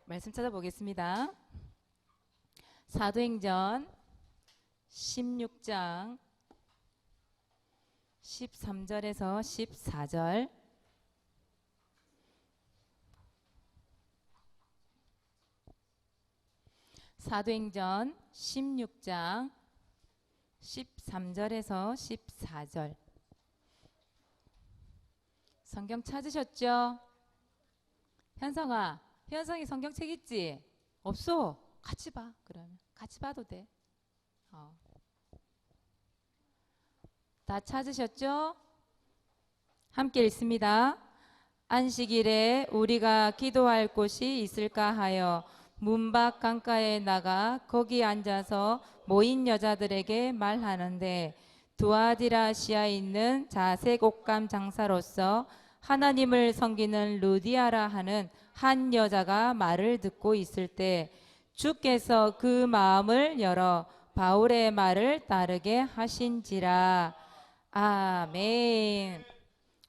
말씀 찾아보겠습니다. 사도행전 16장 13절에서 14절. 사도행전 16장 13절에서 14절. 성경 찾으셨죠? 현성이 성경책 있지? 없어. 같이 봐. 그러면 같이 봐도 돼. 다 찾으셨죠? 함께 읽습니다. 안식일에 우리가 기도할 곳이 있을까 하여 문 밖 강가에 나가 거기 앉아서 모인 여자들에게 말하는데, 두아디라시아에 있는 자색 옷감 장사로서 하나님을 섬기는 루디아라 하는 한 여자가 말을 듣고 있을 때 주께서 그 마음을 열어 바울의 말을 따르게 하신지라. 아멘.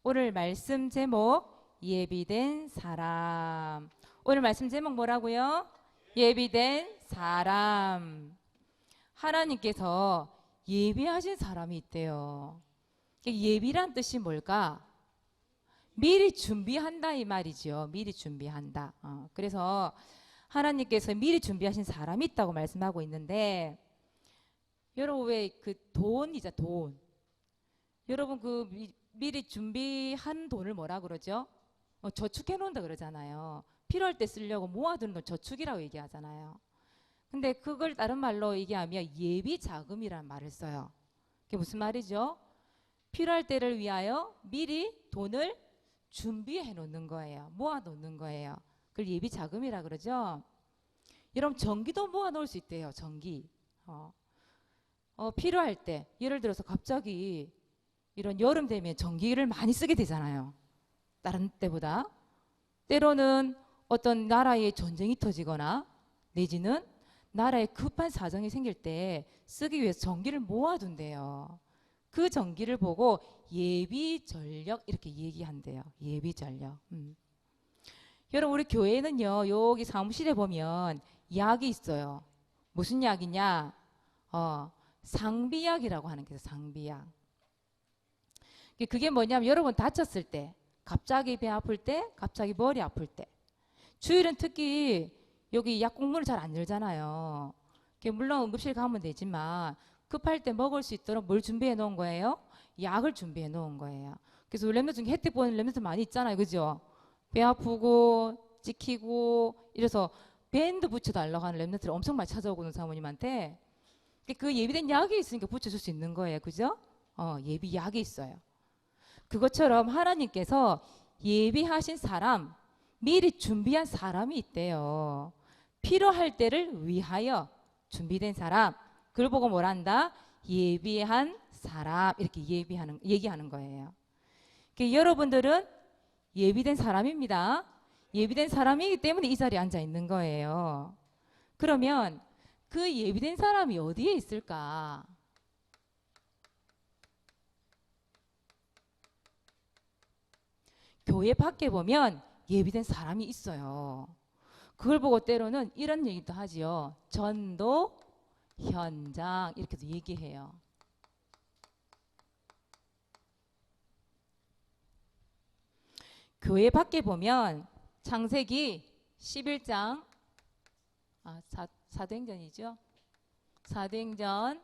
오늘 말씀 제목 예비된 사람. 오늘 말씀 제목 뭐라고요? 예비된 사람. 하나님께서 예비하신 사람이 있대요. 예비란 뜻이 뭘까? 미리 준비한다 이 말이죠. 미리 준비한다. 그래서 하나님께서 미리 준비하신 사람이 있다고 말씀하고 있는데, 여러분 왜 그 돈이죠, 돈. 여러분 그 미리 준비한 돈을 뭐라 그러죠? 저축해 놓는다 그러잖아요. 필요할 때 쓰려고 모아두는 돈 저축이라고 얘기하잖아요. 근데 그걸 다른 말로 얘기하면 예비 자금이라는 말을 써요. 그게 무슨 말이죠? 필요할 때를 위하여 미리 돈을 준비해 놓는 거예요. 모아 놓는 거예요. 그걸 예비 자금이라 그러죠. 여러분 전기도 모아 놓을 수 있대요. 전기. 필요할 때, 예를 들어서 갑자기 이런 여름 되면 전기를 많이 쓰게 되잖아요. 다른 때보다. 때로는 어떤 나라에 전쟁이 터지거나 내지는 나라에 급한 사정이 생길 때 쓰기 위해서 전기를 모아둔대요. 그 전기를 보고 예비 전력 이렇게 얘기한대요. 예비 전력. 여러분 우리 교회는요, 여기 사무실에 보면 약이 있어요. 무슨 약이냐? 상비약이라고 하는 게 있어요. 상비약. 그게 뭐냐면, 여러분 다쳤을 때, 갑자기 배 아플 때, 갑자기 머리 아플 때, 주일은 특히 여기 약 공문을 잘 안 열잖아요. 물론 응급실 가면 되지만 급할 때 먹을 수 있도록 뭘 준비해 놓은 거예요? 약을 준비해 놓은 거예요. 그래서 랩런트 중에 혜택 보는 랩런트 많이 있잖아요. 그죠? 배 아프고 찍히고 이래서 밴드 붙여달라고 하는 랩런트를 엄청 많이 찾아오거든, 사모님한테. 그 예비된 약이 있으니까 붙여줄 수 있는 거예요. 그죠? 예비 약이 있어요. 그것처럼 하나님께서 예비하신 사람, 미리 준비한 사람이 있대요. 필요할 때를 위하여 준비된 사람, 그걸 보고 뭐란다? 예비한 사람, 이렇게 얘기하는 거예요. 여러분들은 예비된 사람입니다. 예비된 사람이기 때문에 이 자리에 앉아 있는 거예요. 그러면 그 예비된 사람이 어디에 있을까? 교회 밖에 보면 예비된 사람이 있어요. 그걸 보고 때로는 이런 얘기도 하지요. 전도 현장 이렇게도 얘기해요. 교회 밖에 보면 창세기 11장 사도행전이죠. 사도행전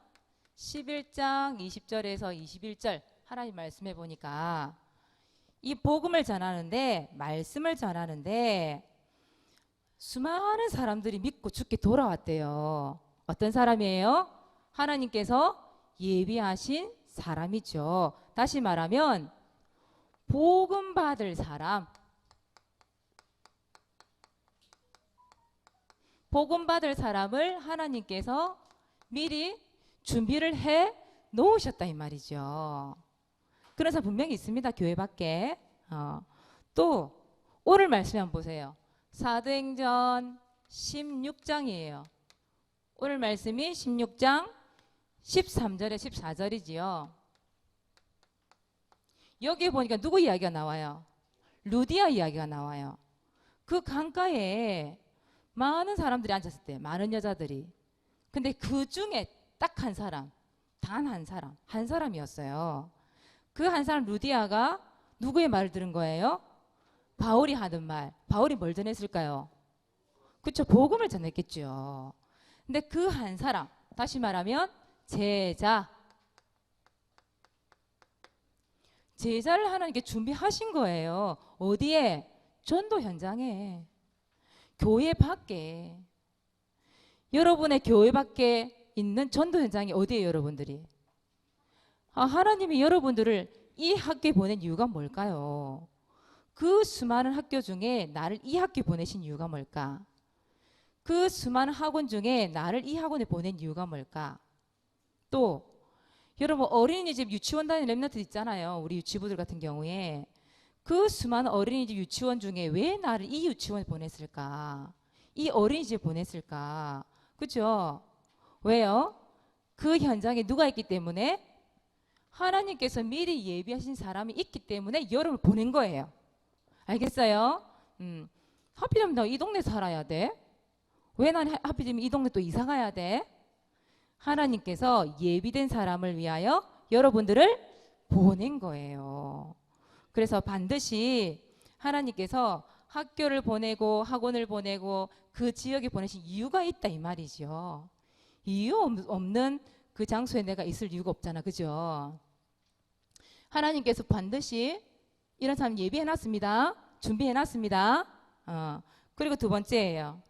11장 20절에서 21절 하나님 말씀해 보니까 이 복음을 전하는데, 말씀을 전하는데 수많은 사람들이 믿고 죽게 돌아왔대요. 어떤 사람이에요? 하나님께서 예비하신 사람이죠. 다시 말하면 복음 받을 사람, 복음 받을 사람을 하나님께서 미리 준비를 해 놓으셨다 이 말이죠. 그런 사람 분명히 있습니다. 교회 밖에. 또 오늘 말씀 한번 보세요. 사도행전 16장이에요. 오늘 말씀이 16장 13절에 14절이지요. 여기에 보니까 누구 이야기가 나와요? 루디아 이야기가 나와요. 그 강가에 많은 사람들이 앉았을 때, 많은 여자들이. 근데 그 중에 딱 한 사람, 단 한 사람, 한 사람이었어요. 그 한 사람 루디아가 누구의 말을 들은 거예요? 바울이 하는 말. 바울이 뭘 전했을까요? 그쵸, 복음을 전했겠죠. 근데 그 한 사람, 다시 말하면 제자. 제자를 하나님께 준비하신 거예요. 어디에? 전도 현장에. 교회 밖에. 여러분의 교회 밖에 있는 전도 현장이 어디에요, 여러분들이? 하나님이 여러분들을 이 학교에 보낸 이유가 뭘까요? 그 수많은 학교 중에 나를 이 학교에 보내신 이유가 뭘까? 그 수많은 학원 중에 나를 이 학원에 보낸 이유가 뭘까? 또 여러분 어린이집 유치원 다니는 랩런트 있잖아요. 우리 유치부들 같은 경우에 그 수많은 어린이집 유치원 중에 왜 나를 이 유치원에 보냈을까? 이 어린이집에 보냈을까? 그죠? 왜요? 그 현장에 누가 있기 때문에? 하나님께서 미리 예비하신 사람이 있기 때문에 여러분을 보낸 거예요. 알겠어요? 하필이면 나 이 동네 살아야 돼? 왜 난 하필이면 이 동네 또 이사 가야 돼? 하나님께서 예비된 사람을 위하여 여러분들을 보낸 거예요. 그래서 반드시 하나님께서 학교를 보내고 학원을 보내고 그 지역에 보내신 이유가 있다 이 말이죠. 이유 없는 그 장소에 내가 있을 이유가 없잖아. 그죠? 하나님께서 반드시 이런 사람 예비해놨습니다. 준비해놨습니다. 그리고 두 번째예요.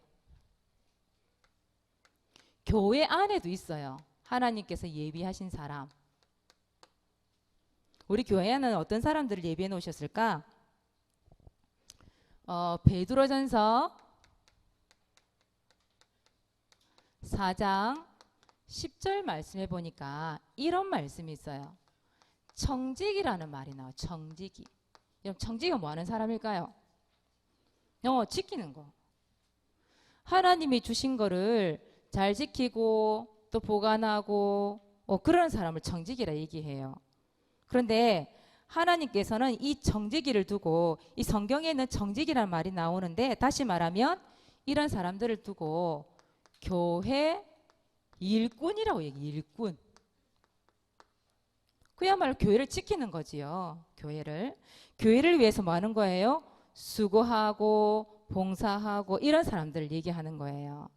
교회 안에도 있어요. 하나님께서 예비하신 사람. 우리 교회에는 어떤 사람들을 예비해 놓으셨을까? 베드로전서 4장 10절 말씀해 보니까 이런 말씀이 있어요. 청지기라는 말이 나와요. 청지기. 여러분 청지기가 뭐 하는 사람일까요? 지키는 거. 하나님이 주신 거를 잘 지키고 또 보관하고 그런 사람을 청지기라 얘기해요. 그런데 하나님께서는 이 청지기를 두고 이 성경에는 청지기라는 말이 나오는데 다시 말하면 이런 사람들을 두고 교회 일꾼이라고 얘기해요. 일꾼. 그야말로 교회를 지키는 거지요. 교회를 위해서 뭐 하는 거예요? 수고하고 봉사하고 이런 사람들을 얘기하는 거예요.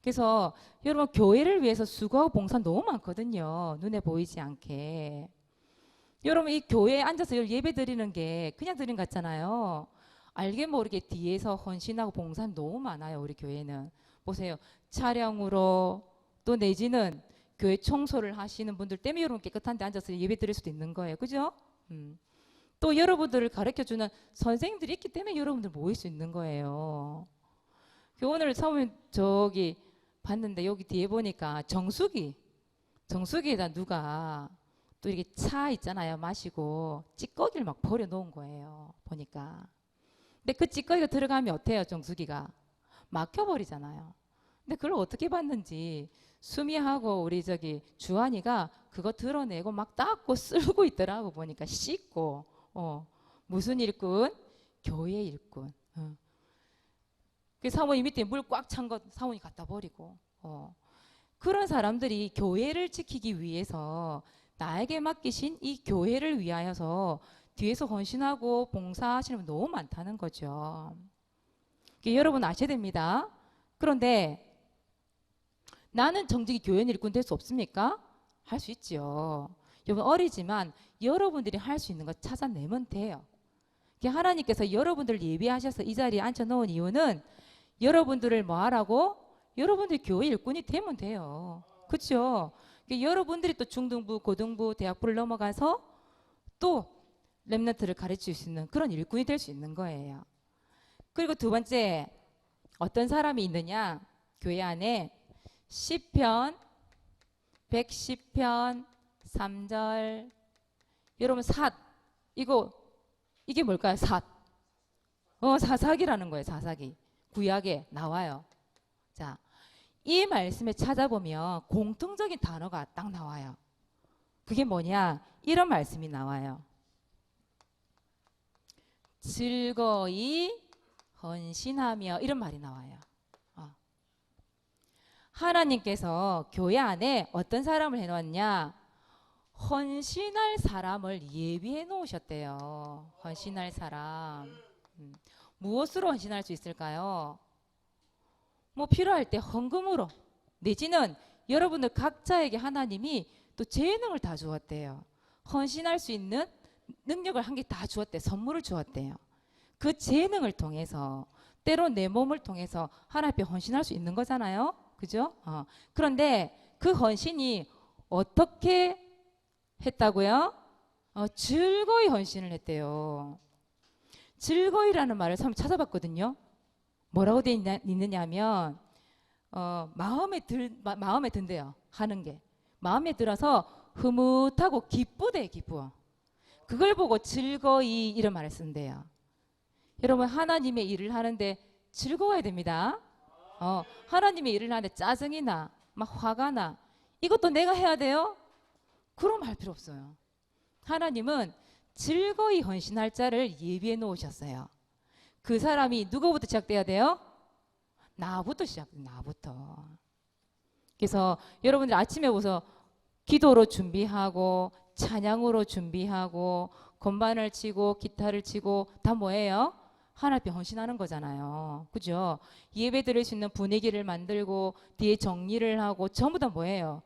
그래서 여러분 교회를 위해서 수고하고 봉사 너무 많거든요. 눈에 보이지 않게. 여러분 이 교회에 앉아서 예배 드리는 게 그냥 드리는 것 같잖아요. 알게 모르게 뒤에서 헌신하고 봉사 너무 많아요. 우리 교회는. 보세요. 차량으로 또 내지는 교회 청소를 하시는 분들 때문에 여러분 깨끗한 데 앉아서 예배 드릴 수도 있는 거예요. 그죠? 또 여러분들을 가르쳐주는 선생님들이 있기 때문에 여러분들 모일 수 있는 거예요. 오늘 사모님 저기 봤는데 여기 뒤에 보니까 정수기에다 누가 또 이렇게 차 있잖아요. 마시고 찌꺼기를 막 버려놓은 거예요. 보니까. 근데 그 찌꺼기가 들어가면 어때요? 정수기가. 막혀버리잖아요. 근데 그걸 어떻게 봤는지 수미하고 우리 저기 주한이가 그거 드러내고 막 닦고 쓸고 있더라고. 보니까 씻고. 무슨 일꾼? 교회 일꾼. 그 사모님 밑에 물 꽉 찬 거 사모님 갖다 버리고. 그런 사람들이 교회를 지키기 위해서 나에게 맡기신 이 교회를 위하여서 뒤에서 헌신하고 봉사하시는 분 너무 많다는 거죠. 여러분 아셔야 됩니다. 그런데 나는 정직히 교회 일꾼 될 수 없습니까? 할 수 있죠. 여러분 어리지만 여러분들이 할 수 있는 거 찾아내면 돼요. 하나님께서 여러분들을 예비하셔서 이 자리에 앉혀놓은 이유는 여러분들을 뭐 하라고? 여러분들이 교회 일꾼이 되면 돼요. 그렇죠? 여러분들이 또 중등부, 고등부, 대학부를 넘어가서 또 렘넌트를 가르칠 수 있는 그런 일꾼이 될 수 있는 거예요. 그리고 두 번째 어떤 사람이 있느냐? 교회 안에 시편 110편 3절 여러분 이게 뭘까요? 사사기라는 거예요. 사사기. 구약에 나와요. 자, 이 말씀에 찾아보면 공통적인 단어가 딱 나와요. 그게 뭐냐? 이런 말씀이 나와요. 즐거이 헌신하며 이런 말이 나와요. 하나님께서 교회 안에 어떤 사람을 해놓았냐? 헌신할 사람을 예비해 놓으셨대요. 헌신할 사람. 무엇으로 헌신할 수 있을까요? 뭐 필요할 때 헌금으로, 내지는 여러분들 각자에게 하나님이 또 재능을 다 주었대요. 헌신할 수 있는 능력을 한 개 다 주었대. 선물을 주었대요. 그 재능을 통해서, 때로 내 몸을 통해서 하나님 앞에 헌신할 수 있는 거잖아요. 그죠? 그런데 그 헌신이 어떻게 했다고요? 즐거이 헌신을 했대요. 즐거이라는 말을 한번 찾아봤거든요. 뭐라고 되어 있느냐 하면 마음에 든대요. 하는 게. 마음에 들어서 흐뭇하고 기쁘대. 기뻐. 그걸 보고 즐거이 이런 말을 쓴대요. 여러분, 하나님의 일을 하는데 즐거워야 됩니다. 하나님의 일을 하는데 짜증이 나, 막 화가 나, 이것도 내가 해야 돼요? 그럼 할 필요 없어요. 하나님은 즐거이 헌신할 자를 예비해 놓으셨어요. 그 사람이 누구부터 시작돼야 돼요? 나부터 시작돼요. 나부터. 그래서 여러분들 아침에 오서 기도로 준비하고 찬양으로 준비하고 건반을 치고 기타를 치고 다 뭐예요? 하나님 앞에 헌신하는 거잖아요. 그죠? 예배 드릴 수 있는 분위기를 만들고 뒤에 정리를 하고 전부 다 뭐예요?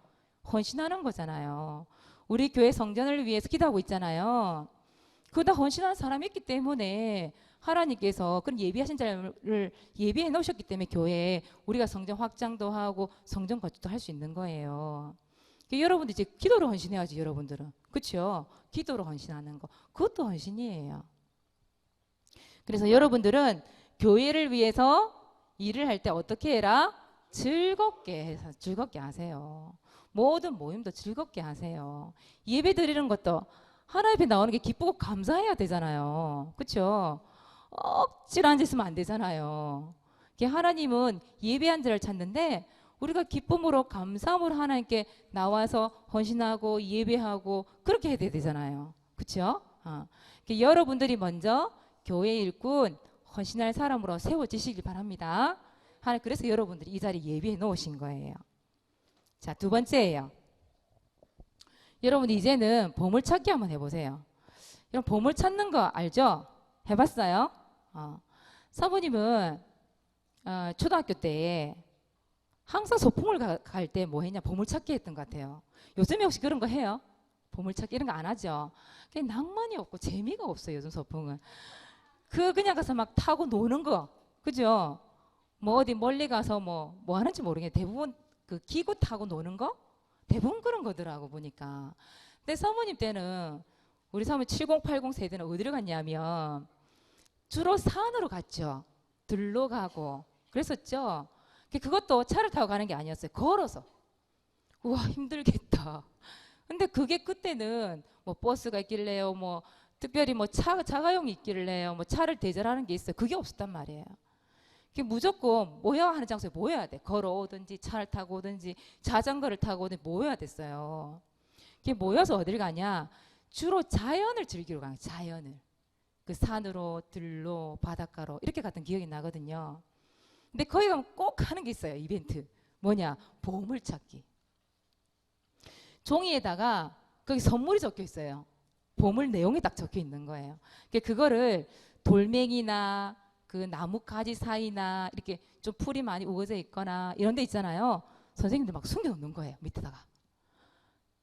헌신하는 거잖아요. 우리 교회 성전을 위해서 기도하고 있잖아요. 그거 다 헌신하는 사람이 있기 때문에 하나님께서 그런 예비하신 자를 예비해 놓으셨기 때문에 교회에 우리가 성전 확장도 하고 성전 건축도 할 수 있는 거예요. 여러분들 이제 기도로 헌신해야지. 여러분들은. 그렇죠? 기도로 헌신하는 거. 그것도 헌신이에요. 그래서 여러분들은 교회를 위해서 일을 할 때 어떻게 해라? 즐겁게 해서 즐겁게 하세요. 모든 모임도 즐겁게 하세요. 예배 드리는 것도 하나님 앞에 나오는 게 기쁘고 감사해야 되잖아요. 그렇죠? 억지로 앉아있으면 안 되잖아요. 하나님은 예배한 자를 찾는데 우리가 기쁨으로 감사함으로 하나님께 나와서 헌신하고 예배하고 그렇게 해야 되잖아요. 그렇죠? 여러분들이 먼저 교회 일꾼 헌신할 사람으로 세워지시길 바랍니다. 하나님 그래서 여러분들이 이 자리에 예비해 놓으신 거예요. 자, 두 번째예요. 여러분 이제는 보물찾기 한번 해보세요. 여러분 보물 찾는 거 알죠? 해봤어요? 사모님은 초등학교 때 항상 소풍을 갈 때 뭐 했냐? 보물찾기 했던 것 같아요. 요즘에 혹시 그런 거 해요? 보물찾기 이런 거 안 하죠? 그냥 낭만이 없고 재미가 없어요. 요즘 소풍은. 그냥 가서 막 타고 노는 거. 그죠? 뭐 어디 멀리 가서 뭐 하는지 모르겠는데 대부분 그 기구 타고 노는 거? 대부분 그런 거더라고 보니까. 근데 사모님 때는 우리 사모님 7080 세대는 어디로 갔냐면 주로 산으로 갔죠. 들로 가고 그랬었죠. 그것도 차를 타고 가는 게 아니었어요. 걸어서. 우와 힘들겠다. 근데 그게 그때는 뭐 버스가 있길래요. 뭐 특별히 뭐 자가용이 있길래요. 뭐 차를 대절하는 게 있어요. 그게 없었단 말이에요. 무조건 모여야 하는 장소에 모여야 돼. 걸어오든지 차를 타고 오든지 자전거를 타고 오든지 모여야 됐어요. 모여서 어딜 가냐? 주로 자연을 즐기러 가요. 자연을. 그 산으로, 들로, 바닷가로 이렇게 갔던 기억이 나거든요. 근데 거기 가면 꼭 하는 게 있어요. 이벤트. 뭐냐? 보물찾기. 종이에다가 거기 선물이 적혀 있어요. 보물 내용이 딱 적혀 있는 거예요. 그거를 돌멩이나 그 나무 가지 사이나 이렇게 좀 풀이 많이 우거져 있거나 이런 데 있잖아요. 선생님들 막 숨겨놓는 거예요. 밑에다가.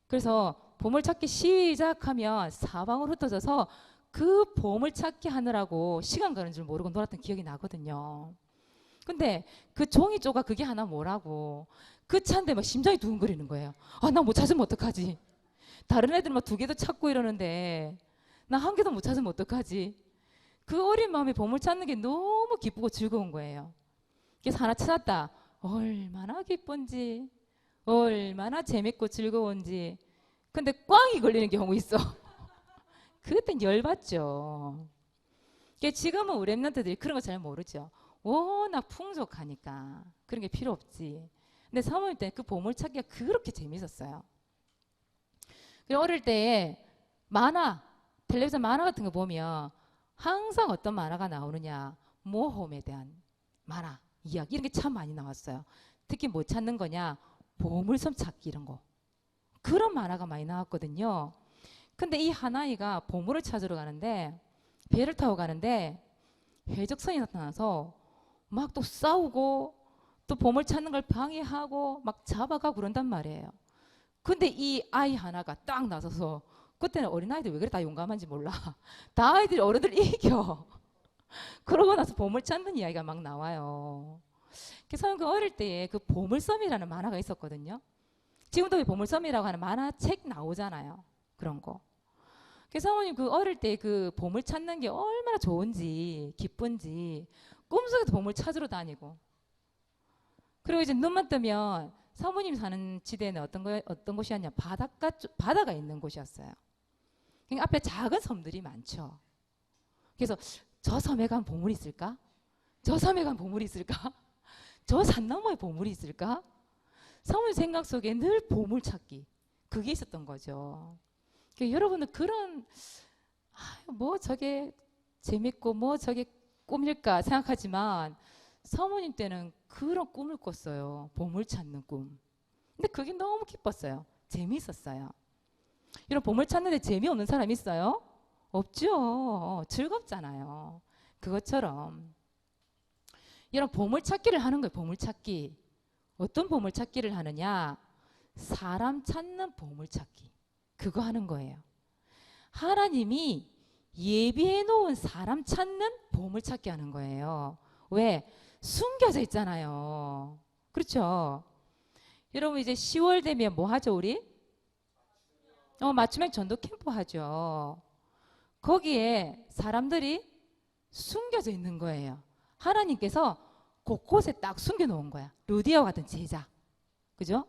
그래서 보물찾기 시작하면 사방으로 흩어져서 그 보물찾기 하느라고 시간 가는 줄 모르고 놀았던 기억이 나거든요. 근데 그 종이 조각 그게 하나 뭐라고 그 차인데 막 심장이 두근거리는 거예요. 나 못 찾으면 어떡하지? 다른 애들 막 2개도 찾고 이러는데 나 1개도 못 찾으면 어떡하지? 그 어린 마음에 보물 찾는 게 너무 기쁘고 즐거운 거예요. 그래서 하나 찾았다. 얼마나 기쁜지 얼마나 재밌고 즐거운지. 근데 꽝이 걸리는 경우 있어. 그땐 열받죠. 지금은 우리 랩런트들이 그런 거 잘 모르죠. 워낙 풍족하니까 그런 게 필요 없지. 근데 사모님 때는 그 보물찾기가 그렇게 재밌었어요. 어릴 때 만화, 텔레비전 만화 같은 거 보면 항상 어떤 만화가 나오느냐? 모험에 대한 만화, 이야기 이런 게 참 많이 나왔어요. 특히 뭐 찾는 거냐? 보물섬 찾기 이런 거. 그런 만화가 많이 나왔거든요. 근데 이 하나이가 보물을 찾으러 가는데 배를 타고 가는데 해적선이 나타나서 막 또 싸우고 또 보물 찾는 걸 방해하고 막 잡아가고 그런단 말이에요. 근데 이 아이 하나가 딱 나서서 그때는 어린아이들 왜 그래 다 용감한지 몰라. 다 아이들이 어른들 이겨. 그러고 나서 보물 찾는 이야기가 막 나와요. 그래서 그 어릴 때에 그 보물섬이라는 만화가 있었거든요. 지금도 보물섬이라고 하는 만화책 나오잖아요. 그런 거. 그래서 사모님 그 어릴 때 그 보물 찾는 게 얼마나 좋은지 기쁜지 꿈속에서 보물 찾으러 다니고 그리고 이제 눈만 뜨면 사모님 사는 지대는 어떤 곳이었냐 바다가 있는 곳이었어요. 그러니까 앞에 작은 섬들이 많죠. 그래서 저 섬에 간 보물이 있을까? 저 섬에 간 보물이 있을까? 저 산 너머에 보물이 있을까? 사모님 생각 속에 늘 보물 찾기 그게 있었던 거죠. 그러니까 여러분은 그런 뭐 저게 재밌고 뭐 저게 꿈일까 생각하지만 사모님 때는 그런 꿈을 꿨어요. 보물 찾는 꿈. 근데 그게 너무 기뻤어요. 재미있었어요. 이런 보물 찾는데 재미없는 사람 있어요? 없죠. 즐겁잖아요. 그것처럼 이런 보물 찾기를 하는 거예요. 보물 찾기. 어떤 보물 찾기를 하느냐? 사람 찾는 보물 찾기. 그거 하는 거예요. 하나님이 예비해 놓은 사람 찾는 보물 찾기 하는 거예요. 왜? 숨겨져 있잖아요. 그렇죠? 여러분 이제 10월 되면 뭐 하죠 우리? 맞춤형 전도 캠프 하죠. 거기에 사람들이 숨겨져 있는 거예요. 하나님께서 곳곳에 딱 숨겨놓은 거야. 루디아 같은 제자. 그죠?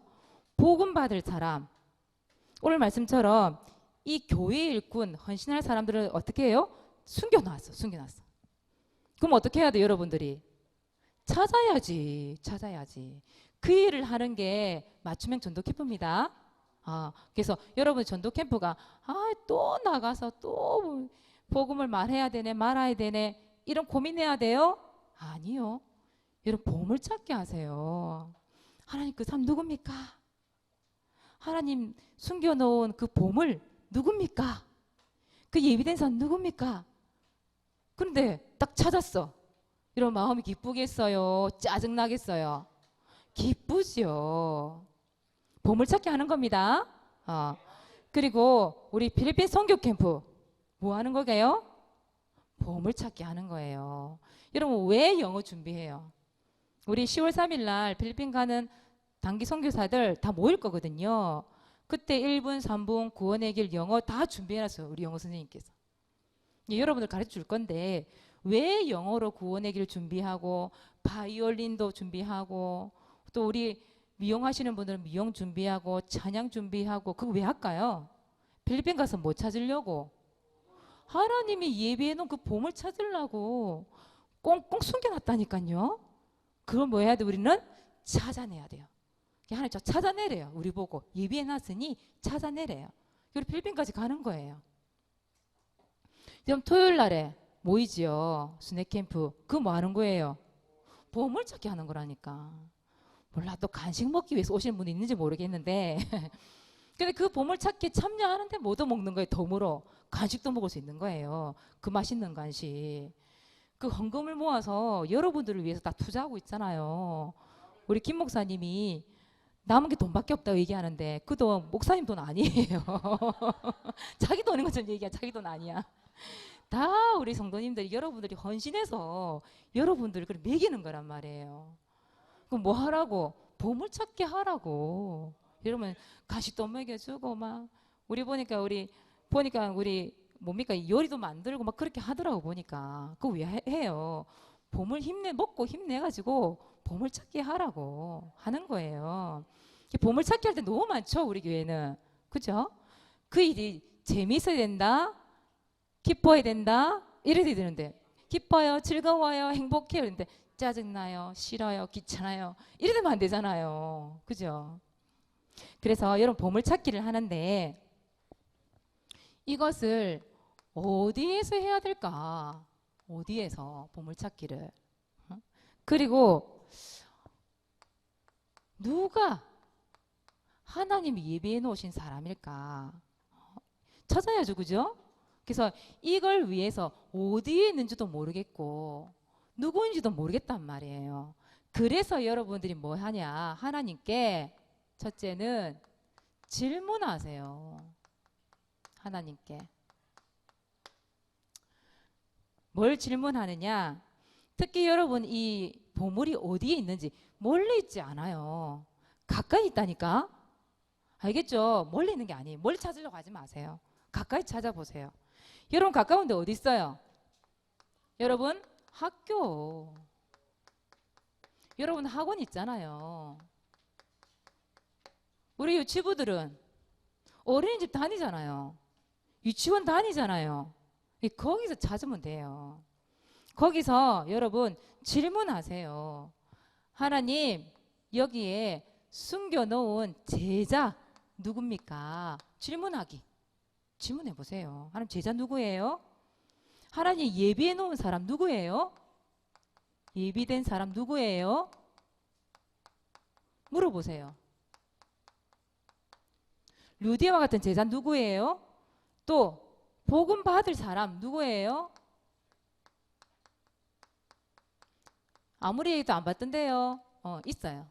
복음 받을 사람. 오늘 말씀처럼 이 교회 일꾼 헌신할 사람들을 어떻게 해요? 숨겨놨어. 그럼 어떻게 해야 돼 여러분들이? 찾아야지. 그 일을 하는 게 맞춤형 전도 캠프입니다. 그래서 여러분 전도 캠프가 또 나가서 또 복음을 말해야 되네 말아야 되네 이런 고민해야 돼요? 아니요. 여러분 보물 찾기 하세요. 하나님 그 사람 누굽니까? 하나님 숨겨놓은 그 보물 누굽니까? 그 예비된 사람 누굽니까? 그런데 딱 찾았어. 이런 마음이 기쁘겠어요? 짜증나겠어요? 기쁘죠. 보물찾기 하는 겁니다. 그리고 우리 필리핀 선교 캠프 뭐 하는 거게요? 보물찾기 하는 거예요. 여러분 왜 영어 준비해요? 우리 10월 3일 날 필리핀 가는 단기 선교사들 다 모일 거거든요. 그때 1분, 3분, 구원의 길 영어 다 준비해놨어요. 우리 영어 선생님께서. 여러분들 가르쳐 줄 건데 왜 영어로 구원의 길 준비하고 바이올린도 준비하고 또 우리 미용하시는 분들은 미용 준비하고 찬양 준비하고 그거 왜 할까요? 필리핀 가서 뭐 찾으려고? 하나님이 예비해 놓은 그 보물 찾으려고 꽁꽁 숨겨놨다니까요. 그걸 뭐 해야 돼? 우리는 찾아내야 돼요. 하나님 저 찾아내래요. 우리 보고 예비해 놨으니 찾아내래요. 우리 필리핀까지 가는 거예요. 그럼 토요일 날에 모이지요. 스낵 캠프. 그거 뭐 하는 거예요? 보물찾기 하는 거라니까. 몰라 또 간식 먹기 위해서 오시는 분이 있는지 모르겠는데 근데 그 보물찾기에 참여하는데 뭐 얻어먹는 거예요. 덤으로 간식도 먹을 수 있는 거예요. 그 맛있는 간식. 그 헌금을 모아서 여러분들을 위해서 다 투자하고 있잖아요. 우리 김 목사님이 남은 게 돈밖에 없다고 얘기하는데 그 돈 목사님 돈 아니에요. 자기 돈인 것처럼 얘기해. 자기 돈 아니야. 다 우리 성도님들이 여러분들이 헌신해서 여러분들을 먹이는 거란 말이에요. 그럼 뭐 하라고? 보물찾기 하라고. 여러분 간식도 먹여주고 막 우리 보니까 우리 뭡니까 요리도 만들고 막 그렇게 하더라고 보니까. 그거 왜 해요? 보물 먹고 힘내가지고 보물찾기 하라고 하는 거예요. 보물찾기 할 때 너무 많죠 우리 교회는. 그죠? 그 일이 재미있어야 된다. 기뻐야 된다. 이래야 되는데 기뻐요. 즐거워요. 행복해요. 그런데 짜증나요. 싫어요. 귀찮아요. 이래 되면 안 되잖아요. 그죠? 그래서 여러분 보물찾기를 하는데 이것을 어디에서 해야 될까? 어디에서 보물찾기를? 그리고 누가 하나님이 예비해 놓으신 사람일까? 찾아야죠, 그죠? 그래서 이걸 위해서 어디에 있는지도 모르겠고 누구인지도 모르겠단 말이에요. 그래서 여러분들이 뭐 하냐? 하나님께 첫째는 질문하세요. 하나님께. 뭘 질문하느냐? 특히 여러분 이 보물이 어디에 있는지 멀리 있지 않아요. 가까이 있다니까. 알겠죠? 멀리 있는 게 아니에요. 멀리 찾으려고 하지 마세요. 가까이 찾아보세요. 여러분 가까운데 어디 있어요? 여러분 학교. 여러분 학원 있잖아요. 우리 유치부들은 어린이집 다니잖아요. 유치원 다니잖아요. 거기서 찾으면 돼요. 거기서 여러분 질문하세요. 하나님 여기에 숨겨놓은 제자 누굽니까? 질문해 보세요. 하나님 제자 누구예요? 하나님 예비해 놓은 사람 누구예요? 예비된 사람 누구예요? 물어보세요. 루디아와 같은 제자 누구예요? 또 복음 받을 사람 누구예요? 아무리 얘기도 안 받던데요. 있어요.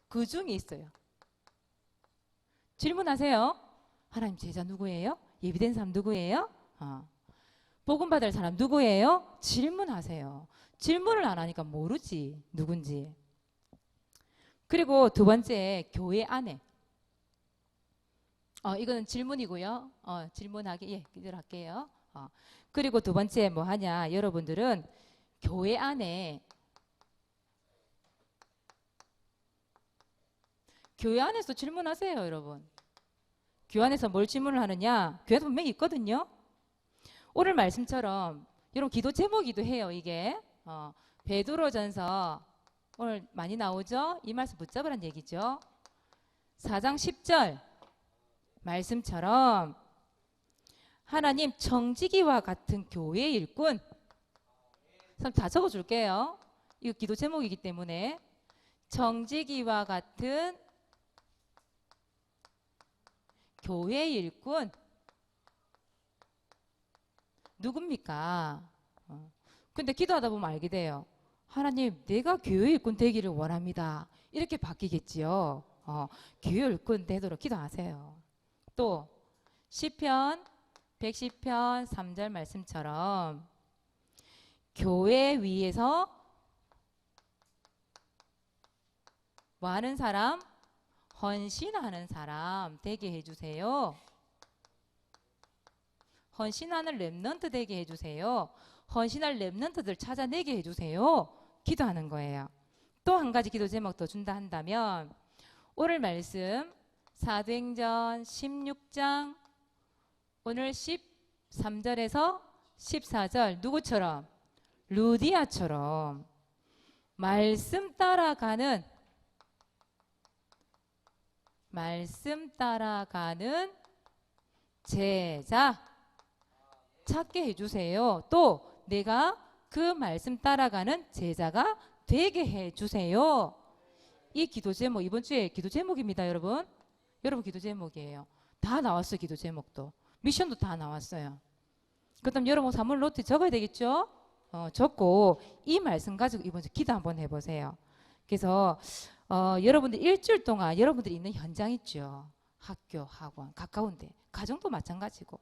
그 중에 있어요. 질문하세요. 하나님 제자 누구예요? 예비된 사람 누구예요? 복음 받을 사람 누구예요? 질문하세요. 질문을 안 하니까 모르지 누군지. 그리고 두 번째 교회 안에. 이거는 질문이고요. 질문하기 그대로 할게요. 그리고 두 번째 뭐 하냐? 여러분들은 교회 안에서 질문하세요, 여러분. 교회 안에서 뭘 질문을 하느냐? 교회에서 분명히 있거든요. 오늘 말씀처럼 여러분 기도 제목이기도 해요. 이게 베드로전서 오늘 많이 나오죠? 이 말씀 붙잡으란 얘기죠. 4장 10절 말씀처럼 하나님 청지기와 같은 교회 일꾼 다 적어줄게요. 이거 기도 제목이기 때문에 청지기와 같은 교회 일꾼 누굽니까? 근데 기도하다 보면 알게 돼요. 하나님 내가 교회 일꾼 되기를 원합니다. 이렇게 바뀌겠지요. 교회 일꾼 되도록 기도하세요. 또 시편 110편 3절 말씀처럼 교회 위에서 뭐 하는 사람? 헌신하는 사람 되게 해주세요. 헌신하는 렘넌트 되게 해주세요. 헌신할 렘넌트들 찾아내게 해주세요. 기도하는 거예요. 또 한 가지 기도 제목 더 준다 한다면 오늘 말씀 사도행전 16장 오늘 13절에서 14절 누구처럼? 루디아처럼 말씀 따라가는 제자 찾게 해주세요. 또 내가 그 말씀 따라가는 제자가 되게 해주세요. 이 기도 제목 이번 주에 기도 제목입니다. 여러분 기도 제목이에요. 다 나왔어요. 기도 제목도 미션도 다 나왔어요. 그다음 여러분 사물 노트 적어야 되겠죠? 적고 이 말씀 가지고 이번 주 기도 한번 해보세요. 그래서 여러분들 일주일 동안 여러분들이 있는 현장 있죠. 학교, 학원, 가까운데 가정도 마찬가지고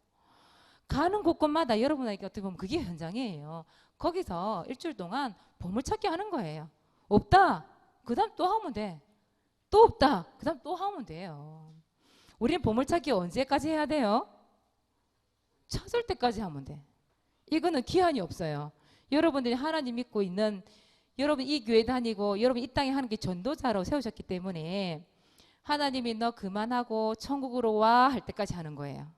가는 곳곳마다 여러분에게 어떻게 보면 그게 현장이에요. 거기서 일주일 동안 보물찾기 하는 거예요. 없다. 그 다음 또 하면 돼. 또 없다. 그 다음 또 하면 돼요. 우리는 보물찾기 언제까지 해야 돼요? 찾을 때까지 하면 돼. 이거는 기한이 없어요. 여러분들이 하나님 믿고 있는 여러분 이 교회 다니고 여러분 이 땅에 하는 게 전도자로 세우셨기 때문에 하나님이 너 그만하고 천국으로 와 할 때까지 하는 거예요.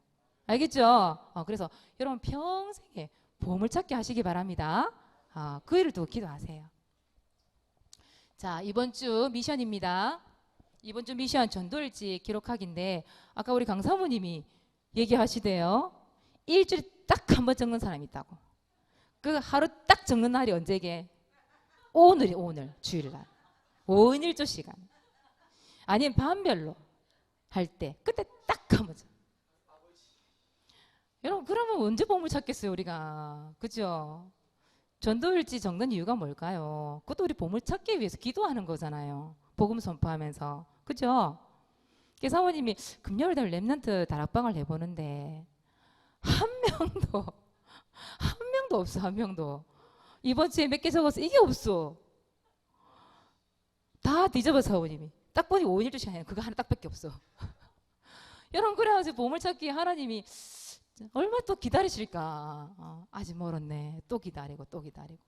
알겠죠? 그래서 여러분 평생에 보물찾기 하시기 바랍니다. 그 일을 두고 기도하세요. 자, 이번 주 미션입니다. 이번 주 미션 전도일지 기록하기인데 아까 우리 강사모님이 얘기하시대요. 일주일에 딱 한 번 적는 사람이 있다고. 그 하루 딱 적는 날이 언제게? 오늘이 오늘 주일날. 5인 1조 시간. 아니면 반별로 할 때 그때 딱 가보자. 여러분 그러면 언제 보물 찾겠어요 우리가. 그죠? 전도일지 적는 이유가 뭘까요? 그것도 우리 보물 찾기 위해서 기도하는 거잖아요. 복음 선포하면서. 그죠? 사모님이 금요일 날 랩런트 다락방을 해보는데 한 명도 한 명도 없어. 한 명도. 이번 주에 몇 개 적었어. 이게 없어. 다 뒤져봐 사모님이. 딱 보니 5일 1조 시간에 그거 하나 딱밖에 없어. 여러분 그래가지고 보물 찾기 하나님이 얼마 또 기다리실까. 아직 멀었네. 또 기다리고 또 기다리고.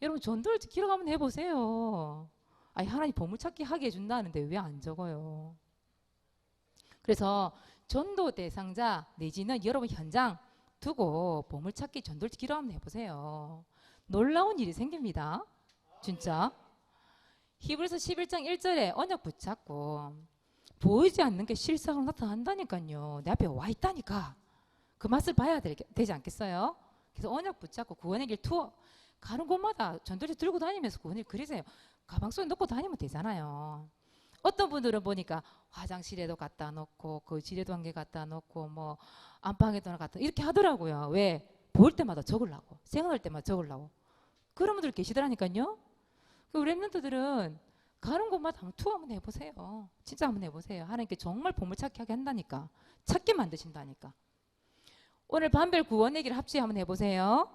여러분 전도를 기록 한번 해보세요. 아니 하나님 보물찾기 하게 해준다는데 왜 안 적어요? 그래서 전도 대상자 내지는 여러분 현장 두고 보물찾기 전도를 기록 한번 해보세요. 놀라운 일이 생깁니다. 진짜. 히브리서 11장 1절에 언약 붙잡고 보이지 않는 게 실상으로 나타난다니까요. 내 앞에 와 있다니까. 그 맛을 봐야 되지 않겠어요? 그래서 언약 붙잡고 구원의 길 투어 가는 곳마다 전도지 들고 다니면서 구원의 길 그리세요. 가방 속에 넣고 다니면 되잖아요. 어떤 분들은 보니까 화장실에도 갖다 놓고 거실에도 한 개 갖다 놓고 뭐 안방에도 하나 갖다 이렇게 하더라고요. 왜? 볼 때마다 적으려고. 생각할 때마다 적으려고. 그런 분들 계시더라니까요. 그 랩런트들은 가는 곳마다 한번 투어 한번 해보세요. 진짜 한번 해보세요. 하나님께 정말 보물찾기 하게 한다니까. 찾게 만드신다니까. 오늘 반별 구원의 길 합주에 한번 해보세요.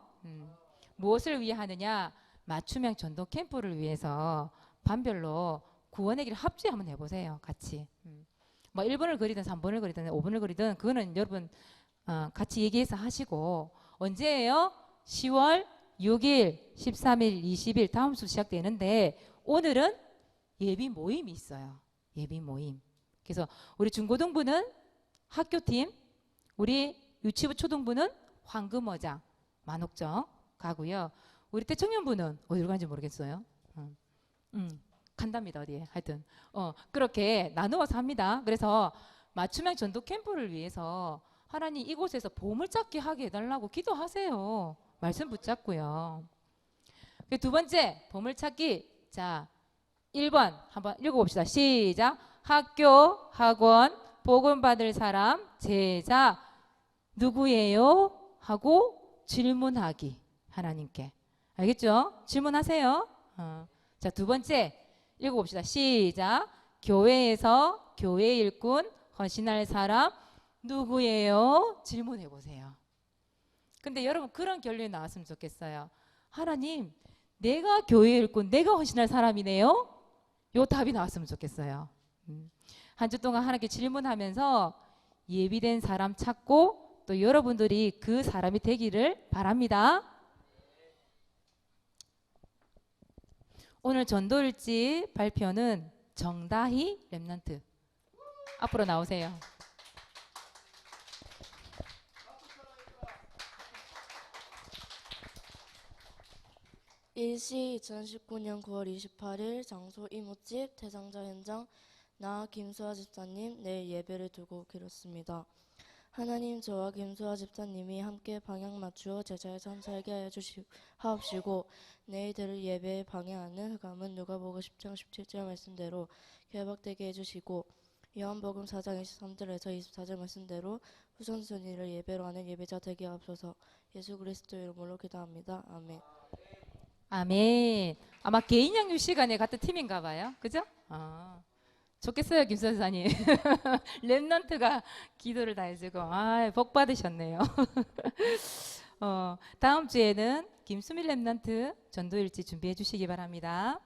무엇을 위해 하느냐? 맞춤형 전도 캠프를 위해서 반별로 구원의 길 합주에 한번 해보세요. 같이. 뭐 1번을 그리든 3번을 그리든 5번을 그리든 그거는 여러분 같이 얘기해서 하시고 언제예요? 10월 6일, 13일, 20일 다음 주 시작되는데 오늘은 예비 모임이 있어요. 예비 모임. 그래서 우리 중고등부는 학교팀, 우리 유치부 초등부는 황금어장, 만옥정 가고요. 우리 때 청년부는 어디로 간지 모르겠어요. 간답니다. 어디에 하여튼 그렇게 나누어서 합니다. 그래서 맞춤형 전도 캠프를 위해서 하나님 이곳에서 보물찾기 하게 해달라고 기도하세요. 말씀 붙잡고요. 두 번째 보물찾기. 자 1번 한번 읽어봅시다. 시작. 학교, 학원, 복음 받을 사람, 제자 누구예요? 하고 질문하기. 하나님께. 알겠죠? 질문하세요. 자, 두 번째 읽어봅시다. 시작. 교회에서 교회 일꾼 헌신할 사람 누구예요? 질문해 보세요. 근데 여러분 그런 결론이 나왔으면 좋겠어요. 하나님, 내가 교회 일꾼, 내가 헌신할 사람이네요? 요 답이 나왔으면 좋겠어요. 한 주 동안 하나님께 질문하면서 예비된 사람 찾고 또 여러분들이 그 사람이 되기를 바랍니다. 오늘 전도일지 발표는 정다희 랩런트 앞으로 나오세요. 일시 2019년 9월 28일 장소 이모집 대상자 현장 나 김수아 집사님 내일 예배를 두고 기렸습니다. 하나님 저와 김수아 집사님이 함께 방향 맞추어 제자의 삶 살게 하옵시고 내일 들을 예배에 방해하는 흑암은 누가복음 10장 17절 말씀대로 결박되게 해주시고 요한복음 4장 23절에서 24절 말씀대로 우선순위를 예배로 하는 예배자 되게 하옵소서. 예수 그리스도 이름으로 기도합니다. 아멘. 아멘. 아마 개인 양육 시간에 같은 팀인가 봐요. 그죠? 좋겠어요, 김 선사님. 랩런트가 기도를 다 해주고, 복 받으셨네요. 다음 주에는 김수밀 랩런트 전도일지 준비해 주시기 바랍니다.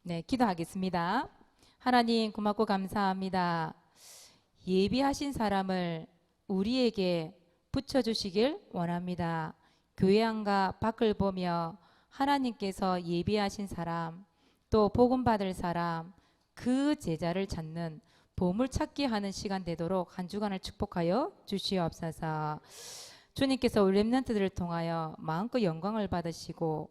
네, 기도하겠습니다. 하나님 고맙고 감사합니다. 예비하신 사람을 우리에게 붙여주시길 원합니다. 교회 안과 밖을 보며 하나님께서 예비하신 사람, 또 복음 받을 사람, 그 제자를 찾는 보물찾기 하는 시간 되도록 한 주간을 축복하여 주시옵소서. 주님께서 우리 랩런트들을 통하여 마음껏 영광을 받으시고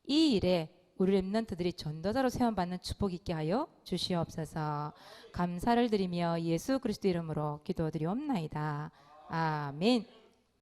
이 일에 우리 랩런트들이 전도자로 세움받는 축복 있게 하여 주시옵소서. 감사를 드리며 예수 그리스도 이름으로 기도드리옵나이다. 아멘.